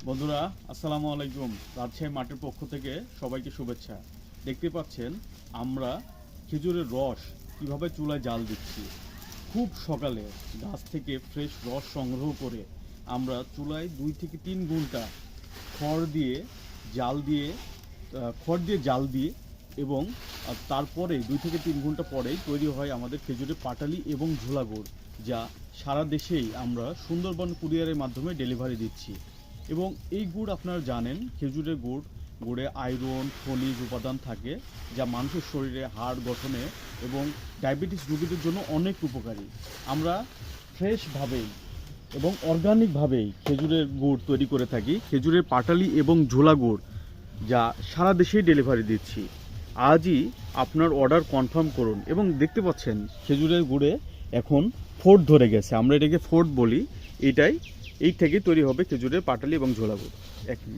বন্ধুরা আসসালামু আলাইকুম। রাজশাহী মাঠের পক্ষ থেকে সবাইকে শুভেচ্ছা। দেখতে পাচ্ছেন আমরা খেজুরের রস কিভাবে চুলায় জাল দিচ্ছি। খুব সকালে গাছ থেকে ফ্রেশ রস সংগ্রহ করে আমরা চুলায় 2 থেকে 3 ঘন্টা খড় দিয়ে জাল দিয়ে এবং তারপরে 2 থেকে 3 ঘন্টা পরেই তৈরি হয় আমাদের খেজুরের পাটালি এবং ঝোলা গুড়, যা সারা দেশেই আমরা সুন্দরবন কুরিয়ারের মাধ্যমে ডেলিভারি দিচ্ছি। এবং এই গুড় আপনারা জানেন, খেজুরের গুড়ে আয়রন খনিজ উপাদান থাকে, যা মানুষের শরীরে হাড় গঠনে এবং ডায়াবেটিস রোগীদের জন্য অনেক উপকারী। আমরা ফ্রেশভাবেই এবং অর্গানিকভাবেই খেজুরের গুড় তৈরি করে থাকি, খেজুরের পাটালি এবং ঝোলা গুড়, যা সারা দেশেই ডেলিভারি দিচ্ছি। আজই আপনার অর্ডার কনফার্ম করুন। এবং দেখতে পাচ্ছেন খেজুরের গুড়ে এখন ফোর্ট ধরে গেছে, আমরা এটাকে ফোর্ট বলি। এই থেকে তৈরি হবে খেজুরের পাটালি এবং ঝোলা গুড়। 1 মিনিট।